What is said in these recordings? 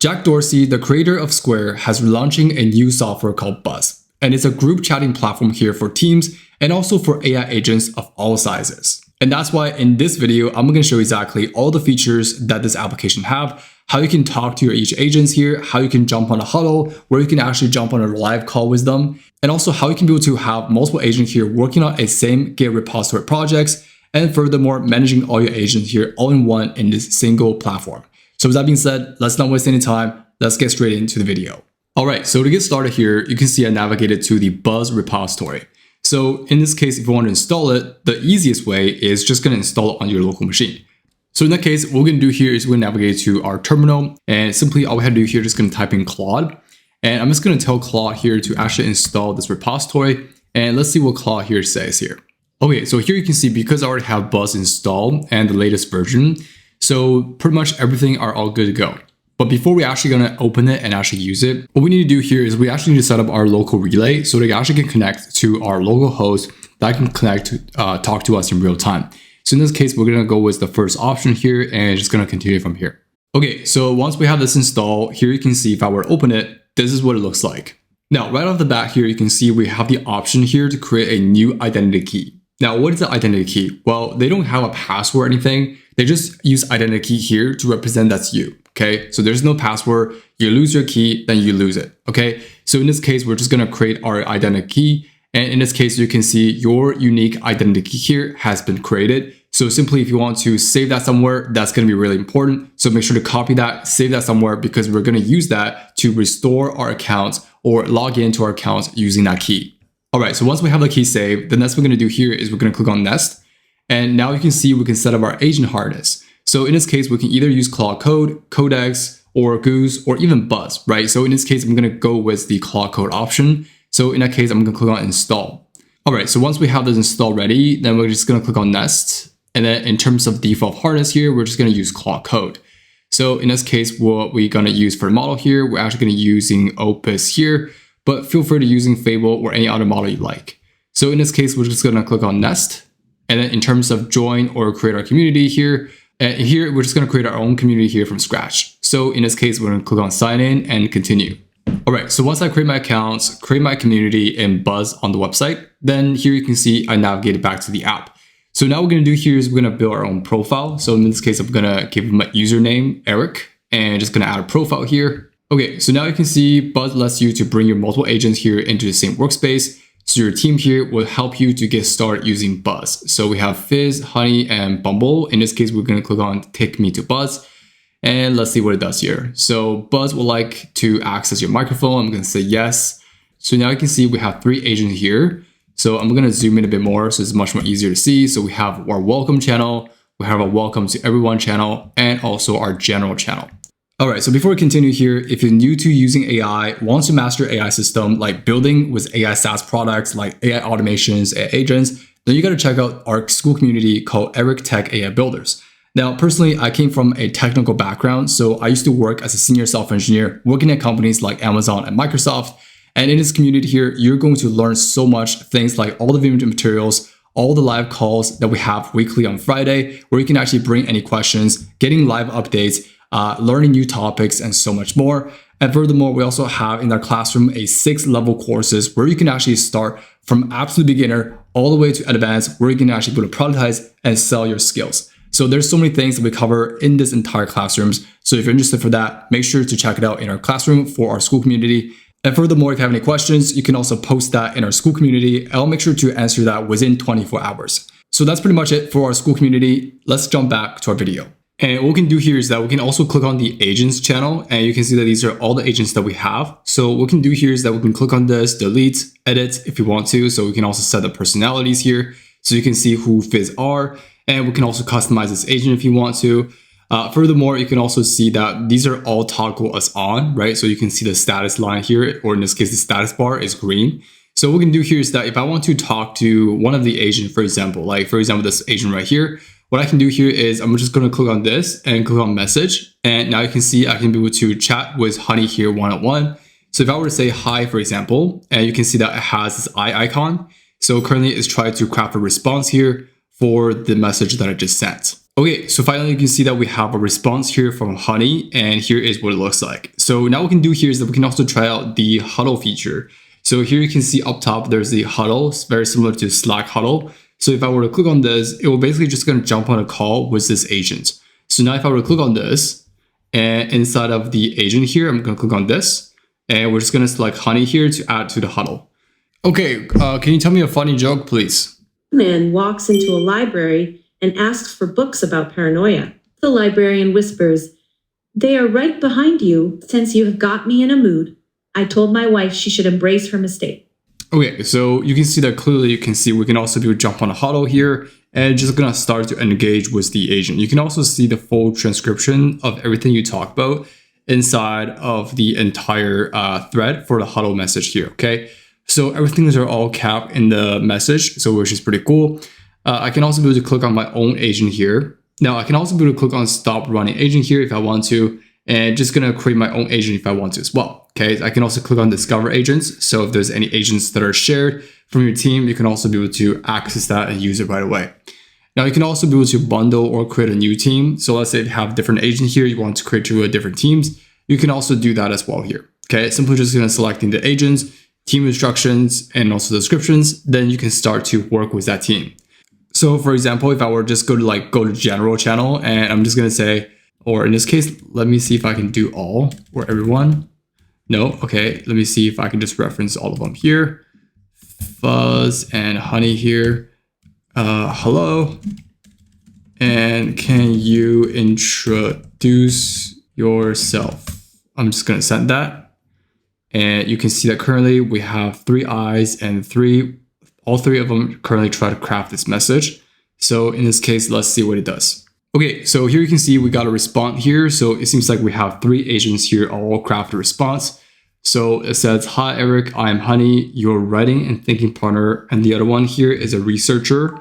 Jack Dorsey, the creator of Square, has launching a new software called Buzz, and it's a group chatting platform here for teams and also for AI agents of all sizes. And that's why in this video, I'm going to show exactly all the features that this application have, how you can talk to your each agents here, how you can jump on a huddle, where you can actually jump on a live call with them, and also how you can be able to have multiple agents here working on a same Git repository projects, and furthermore, managing all your agents here all in one in this single platform. So with that being said, let's not waste any time. Let's get straight into the video. All right, so to get started here, you can see I navigated to the Buzz repository. So in this case, if you want to install it, the easiest way is just going to install it on your local machine. So in that case, what we're going to do here is we're going to navigate to our terminal, and simply all we have to do here is just going to type in Claude. And I'm just going to tell Claude here to actually install this repository. And let's see what Claude here says here. Okay, so here you can see because I already have Buzz installed and the latest version, so pretty much everything are all good to go. But before we actually gonna open it and actually use it, what we need to do here is we actually need to set up our local relay so they actually can connect to our local host that can connect to talk to us in real time. So in this case, we're gonna go with the first option here and just gonna continue from here. Okay, so once we have this installed, here you can see if I were to open it, this is what it looks like. Now, right off the bat here, you can see we have the option here to create a new identity key. Now, what is the identity key? Well, they don't have a password or anything. They just use identity key here to represent that's you. Okay, so there's no password. You lose your key, then you lose it. Okay, so in this case, we're just gonna create our identity key. And in this case, you can see your unique identity key here has been created. So simply if you want to save that somewhere, that's gonna be really important. So make sure to copy that, save that somewhere, because we're gonna use that to restore our accounts or log into our accounts using that key. All right, so once we have the key saved, the next we're gonna do here is we're gonna click on Nest. And now you can see we can set up our agent harness. So in this case, we can either use Claude Code, Codex, or Goose, or even Buzz, right? So in this case, I'm gonna go with the Claude Code option. So in that case, I'm gonna click on Install. All right, so once we have this install ready, then we're just gonna click on Nest. And then in terms of default harness here, we're just gonna use Claude Code. So in this case, what we're gonna use for the model here, we're actually gonna be using Opus here, but feel free to using Fable or any other model you like. So in this case, we're just gonna click on Nest. And then in terms of join or create our community here, and here we're just gonna create our own community here from scratch. So in this case, we're gonna click on sign in and continue. All right, so once I create my accounts, create my community in Buzz on the website, then here you can see I navigated back to the app. So now what we're gonna do here is we're gonna build our own profile. So in this case, I'm gonna give him a username, Eric, and just gonna add a profile here. Okay, so now you can see Buzz lets you to bring your multiple agents here into the same workspace. So your team here will help you to get started using Buzz. So we have Fizz, Honey, and Bumble. In this case, we're gonna click on Take Me to Buzz. And let's see what it does here. So Buzz would like to access your microphone. I'm gonna say yes. So now you can see we have 3 agents here. So I'm gonna zoom in a bit more so it's much more easier to see. So we have our welcome channel, we have our welcome to everyone channel, and also our general channel. All right, so before we continue here, if you're new to using AI, want to master AI system like building with AI SaaS products like AI automations, AI agents, then you got to check out our school community called Eric Tech AI Builders. Now, personally, I came from a technical background, so I used to work as a senior software engineer working at companies like Amazon and Microsoft. And in this community here, you're going to learn so much things like all the video materials, all the live calls that we have weekly on Friday, where you can actually bring any questions, getting live updates, learning new topics, and so much more. And furthermore, we also have in our classroom a 6-level courses where you can actually start from absolute beginner all the way to advanced, where you can actually go to productize and sell your skills. So there's so many things that we cover in this entire classrooms. So if you're interested for that, make sure to check it out in our classroom for our school community. And furthermore, if you have any questions, you can also post that in our school community. I'll make sure to answer that within 24 hours. So that's pretty much it for our school community. Let's jump back to our video. And what we can do here is that we can also click on the agents channel, and you can see that these are all the agents that we have. So what we can do here is that we can click on this, delete, edit if you want to. So we can also set the personalities here so you can see who Fizz are, and we can also customize this agent if you want to. Furthermore, you can also see that these are all toggle as on, right? So you can see the status line here, or in this case, the status bar is green. So what we can do here is that if I want to talk to one of the agents, for example, this agent right here, what I can do here is I'm just going to click on this and click on message. And now you can see I can be able to chat with Honey here one-on-one. So if I were to say hi, for example, and you can see that it has this eye icon. So currently it's trying to craft a response here for the message that I just sent. Okay, so finally you can see that we have a response here from Honey, and here is what it looks like. So now what we can do here is that we can also try out the Huddle feature. So here you can see up top, there's the Huddle. It's very similar to Slack Huddle. So if I were to click on this, it will basically just going to jump on a call with this agent. So now if I were to click on this, and inside of the agent here, I'm going to click on this, and we're just going to select Honey here to add to the Huddle. Okay, can you tell me a funny joke, please? A man walks into a library and asks for books about paranoia. The librarian whispers, "They are right behind you. Since you have got me in a mood, I told my wife she should embrace her mistake." Okay, so you can see that clearly we can also do a jump on a Huddle here and just gonna start to engage with the agent. You can also see the full transcription of everything you talk about inside of the entire thread for the Huddle message here, okay? So everything is all capped in the message, so which is pretty cool. I can also be able to click on my own agent here. Now I can also be able to click on stop running agent here if I want to, and just gonna create my own agent if I want to as well. Okay, I can also click on discover agents. So if there's any agents that are shared from your team, you can also be able to access that and use it right away. Now you can also be able to bundle or create a new team. So let's say if you have different agents here, you want to create 2 different teams, you can also do that as well here. Okay, simply just gonna selecting the agents, team instructions, and also descriptions, then you can start to work with that team. So for example, if I were just go to general channel, and I'm just gonna say, or in this case, let me see if I can do all or everyone. No, okay, let me see if I can just reference all of them here. Fuzz and Honey here. Hello, and can you introduce yourself? I'm just gonna send that. And you can see that currently we have 3 eyes and all 3 of them currently try to craft this message. So in this case, let's see what it does. Okay, so here you can see we got a response here. So it seems like we have 3 agents here all craft a response. So it says, "Hi Eric, I'm Honey, your writing and thinking partner." And the other one here is a researcher.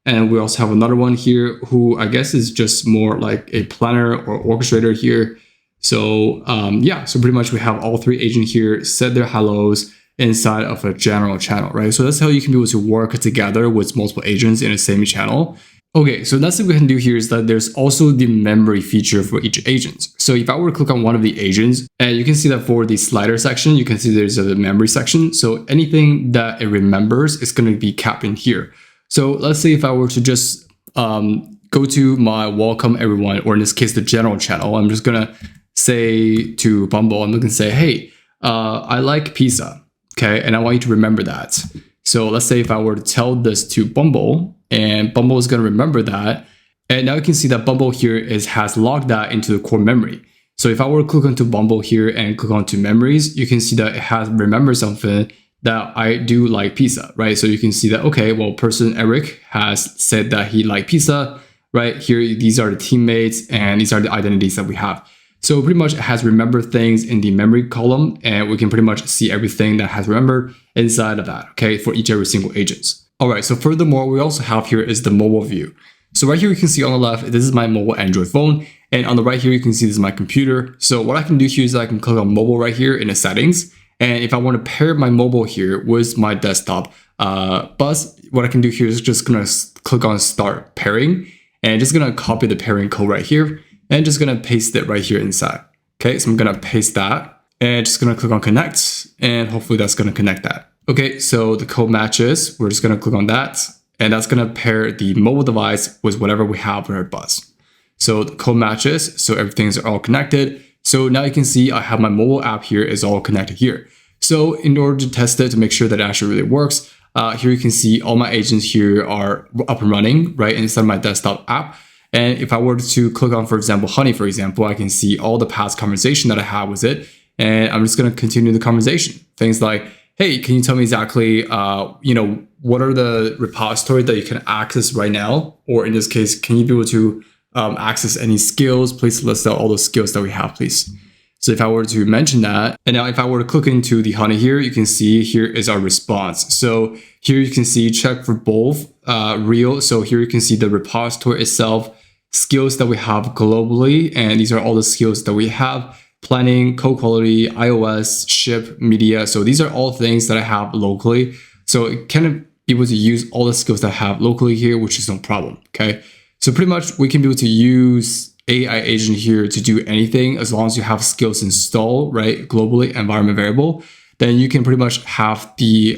And we also have another one here who I guess is just more like a planner or orchestrator here. So yeah, so pretty much we have all 3 agents here set their hellos inside of a general channel, right? So that's how you can be able to work together with multiple agents in the same channel. Okay, so next thing we can do here is that there's also the memory feature for each agent. So if I were to click on one of the agents, and you can see that for the slider section, you can see there's a memory section. So anything that it remembers is going to be capped in here. So let's say if I were to just go to my welcome everyone, or in this case, the general channel, I'm just going to say to Bumble, I'm going to say, "Hey, I like pizza." Okay, and I want you to remember that. So let's say if I were to tell this to Bumble, and Bumble is going to remember that. And now you can see that Bumble here has logged that into the core memory. So if I were to click onto Bumble here and click onto memories, you can see that it has remembered something that I do like pizza, right? So you can see that, okay, well, person Eric has said that he liked pizza, right? Here, these are the teammates and these are the identities that we have. So pretty much it has remembered things in the memory column, and we can pretty much see everything that has remembered inside of that, okay, for every single agent. All right, so furthermore, we also have here is the mobile view. So right here, you can see on the left, this is my mobile Android phone. And on the right here, you can see this is my computer. So what I can do here is I can click on mobile right here in the settings. And if I want to pair my mobile here with my desktop bus, what I can do here is just going to click on start pairing, and just going to copy the pairing code right here and just going to paste it right here inside. Okay, so I'm going to paste that and just going to click on connect, and hopefully that's going to connect that. Okay, so the code matches. We're just going to click on that, and that's going to pair the mobile device with whatever we have in our bus. So the code matches, so everything's all connected. So now you can see I have my mobile app here is all connected here. So in order to test it to make sure that it actually really works, here you can see all my agents here are up and running right inside my desktop app. And if I were to click on, for example, Honey, for example, I can see all the past conversation that I had with it. And I'm just going to continue the conversation. Things like, hey, can you tell me exactly, what are the repositories that you can access right now? Or in this case, can you be able to access any skills? Please list out all the skills that we have, please. So if I were to mention that, and now if I were to click into the Honey here, you can see here is our response. So here you can see check for both real. So here you can see the repository itself, skills that we have globally, and these are all the skills that we have: planning, code quality, iOS, ship, media. So these are all things that I have locally. So it can be able to use all the skills that I have locally here, which is no problem. Okay. So pretty much we can be able to use AI agent here to do anything as long as you have skills installed, right? Globally, environment variable, then you can pretty much have the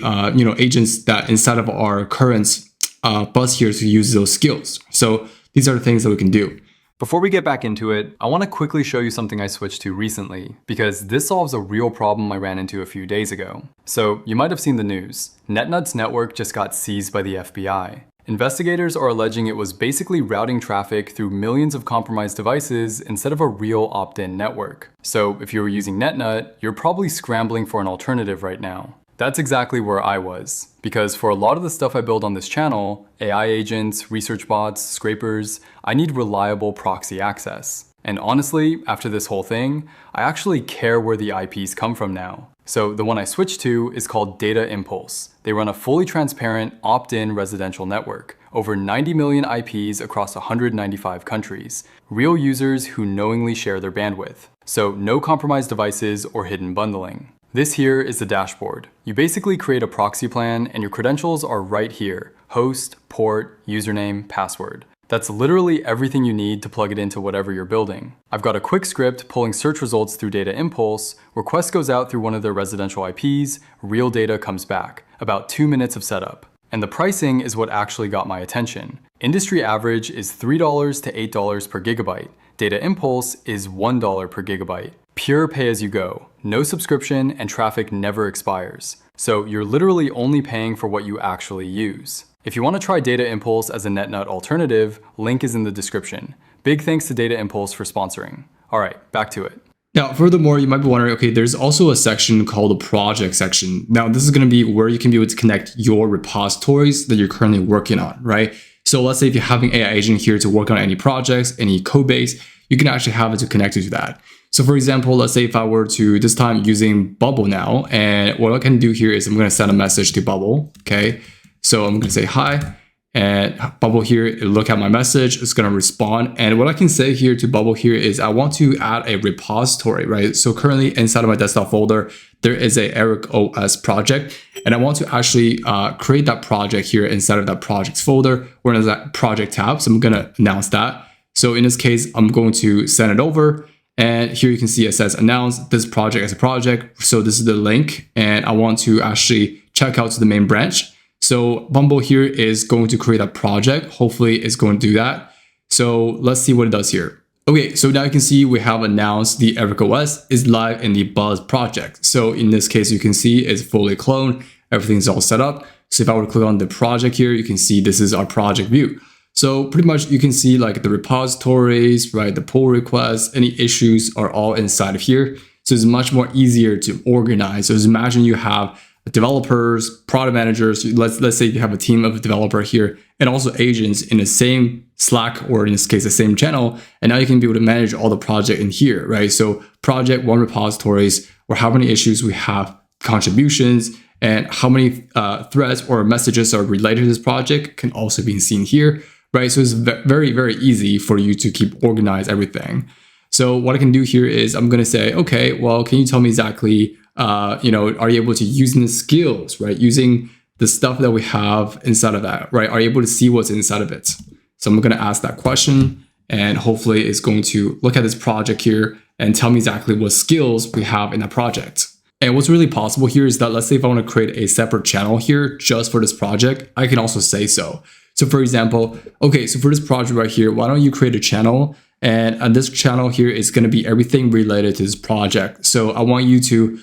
agents that inside of our current bus here to use those skills. So these are the things that we can do. Before we get back into it, I want to quickly show you something I switched to recently, because this solves a real problem I ran into a few days ago. So you might have seen the news. NetNut's network just got seized by the FBI. Investigators are alleging it was basically routing traffic through millions of compromised devices instead of a real opt-in network. So if you were using NetNut, you're probably scrambling for an alternative right now. That's exactly where I was, because for a lot of the stuff I build on this channel, AI agents, research bots, scrapers, I need reliable proxy access. And honestly, after this whole thing, I actually care where the IPs come from now. So the one I switched to is called Data Impulse. They run a fully transparent, opt-in residential network, over 90 million IPs across 195 countries, real users who knowingly share their bandwidth. So no compromised devices or hidden bundling. This here is the dashboard. You basically create a proxy plan and your credentials are right here: host, port, username, password. That's literally everything you need to plug it into whatever you're building. I've got a quick script pulling search results through Data Impulse. Request goes out through one of their residential IPs, real data comes back. About 2 minutes of setup. And the pricing is what actually got my attention. Industry average is $3 to $8 per gigabyte. Data Impulse is $1 per gigabyte. Pure pay-as-you-go, no subscription, and traffic never expires. So you're literally only paying for what you actually use. If you want to try Data Impulse as a NetNut alternative, link is in the description. Big thanks to Data Impulse for sponsoring. All right, back to it. Now, furthermore, you might be wondering, okay, there's also a section called the project section. Now, this is going to be where you can be able to connect your repositories that you're currently working on, right? So let's say if you're having AI agent here to work on any projects, any code base, you can actually have it to connect you to that. So for example, let's say if I were to this time using Bubble now, and what I can do here is I'm going to send a message to Bubble. Okay. So I'm going to say hi, and Bubble here, look at my message. It's going to respond. And what I can say here to Bubble here is I want to add a repository, right? So currently inside of my desktop folder, there is a Eric OS project, and I want to actually create that project here inside of that projects folder or in that project tab. So I'm going to announce that. So in this case, I'm going to send it over. And here you can see it says announce this project as a project. So this is the link, and I want to actually check out to the main branch. So Bumble here is going to create a project. Hopefully it's going to do that. So let's see what it does here. Okay, so now you can see we have announced the Eric OS is live in the Buzz project. So in this case, you can see it's fully cloned. Everything's all set up. So if I were to click on the project here, you can see this is our project view. So pretty much you can see like the repositories, right? The pull requests, any issues are all inside of here. So it's much more easier to organize. So just imagine you have developers, product managers. Let's say you have a team of developer here and also agents in the same Slack, or in this case, the same channel. And now you can be able to manage all the project in here, right? So project one repositories, or how many issues we have, contributions, and how many threads or messages are related to this project can also be seen here. Right, so it's very, very easy for you to keep organize everything. So what I can do here is I'm going to say, okay, well, can you tell me exactly, are you able to use the skills, right? Using the stuff that we have inside of that, right? Are you able to see what's inside of it? So I'm going to ask that question, and hopefully it's going to look at this project here and tell me exactly what skills we have in that project. And what's really possible here is that let's say if I want to create a separate channel here just for this project, I can also say so. So for example, okay, so for this project right here, why don't you create a channel? And this channel here is going to be everything related to this project. So I want you to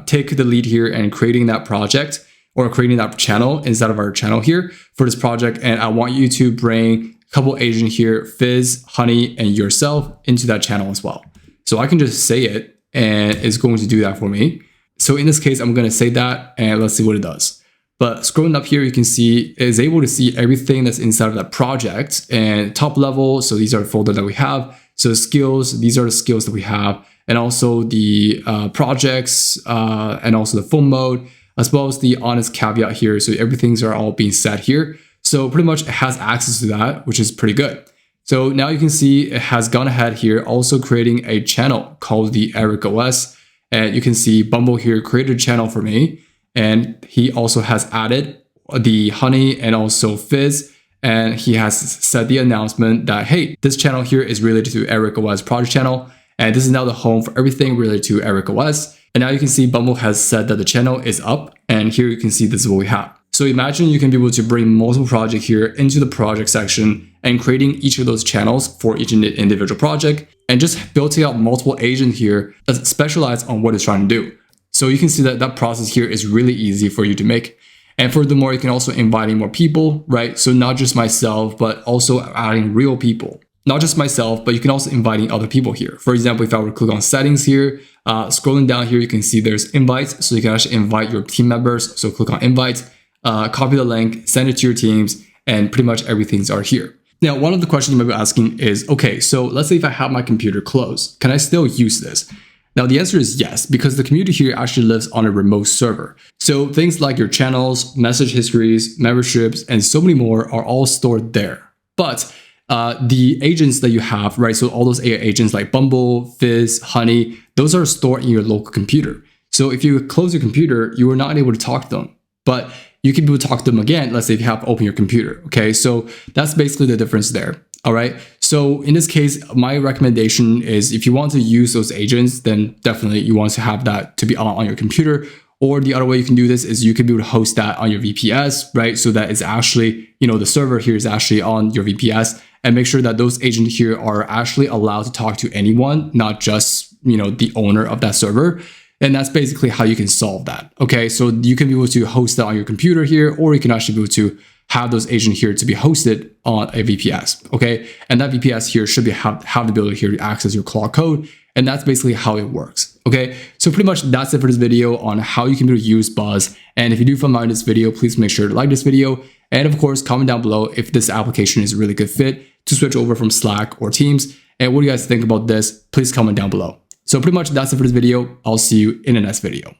take the lead here and creating that project or creating that channel inside of our channel here for this project. And I want you to bring a couple agents here, Fizz, Honey, and yourself into that channel as well. So I can just say it and it's going to do that for me. So in this case, I'm going to say that and let's see what it does. But scrolling up here, you can see it's able to see everything that's inside of that project and top level. So these are the folder that we have. So skills, these are the skills that we have. And also the projects and also the full mode, as well as the honest caveat here. So everything's are all being set here. So pretty much it has access to that, which is pretty good. So now you can see it has gone ahead here, also creating a channel called the Eric OS. And you can see Bumble here created a channel for me. And he also has added the Honey and also Fizz and he has said the announcement that, hey, this channel here is related to Eric OS project channel, and this is now the home for everything related to Eric OS. And now you can see Bumble has said that the channel is up, and here you can see this is what we have. So imagine you can be able to bring multiple projects here into the project section and creating each of those channels for each individual project, and just building out multiple agents here that specialize on what it's trying to do. So you can see that that process here is really easy for you to make. And furthermore, you can also invite in more people, right? So not just myself, but also adding real people. Not just myself, but you can also invite in other people here. For example, if I were to click on settings here, scrolling down here, you can see there's invites. So you can actually invite your team members. So click on invite, copy the link, send it to your teams, and pretty much everything's are here. Now, one of the questions you might be asking is, okay, so let's say if I have my computer closed, can I still use this? Now, the answer is yes, because the community here actually lives on a remote server. So things like your channels, message histories, memberships, and so many more are all stored there. But the agents that you have, right? So all those AI agents like Bumble, Fizz, Honey, those are stored in your local computer. So if you close your computer, you are not able to talk to them. But you can be able to talk to them again, let's say if you have open your computer, okay? So that's basically the difference there, all right? So in this case, my recommendation is if you want to use those agents, then definitely you want to have that to be on your computer. Or the other way you can do this is you can be able to host that on your VPS, right? So that it's actually, the server here is actually on your VPS, and make sure that those agents here are actually allowed to talk to anyone, not just, the owner of that server. And that's basically how you can solve that. Okay, so you can be able to host that on your computer here, or you can actually be able to have those agents here to be hosted on a VPS. Okay, and that VPS here should have the ability here to access your Claude Code, and that's basically how it works. Okay, so pretty much that's it for this video on how you can be able to use Buzz. And if you do find this video, please make sure to like this video, and of course comment down below if this application is a really good fit to switch over from Slack or Teams. And what do you guys think about this? Please comment down below. So pretty much that's it for this video. I'll see you in the next video.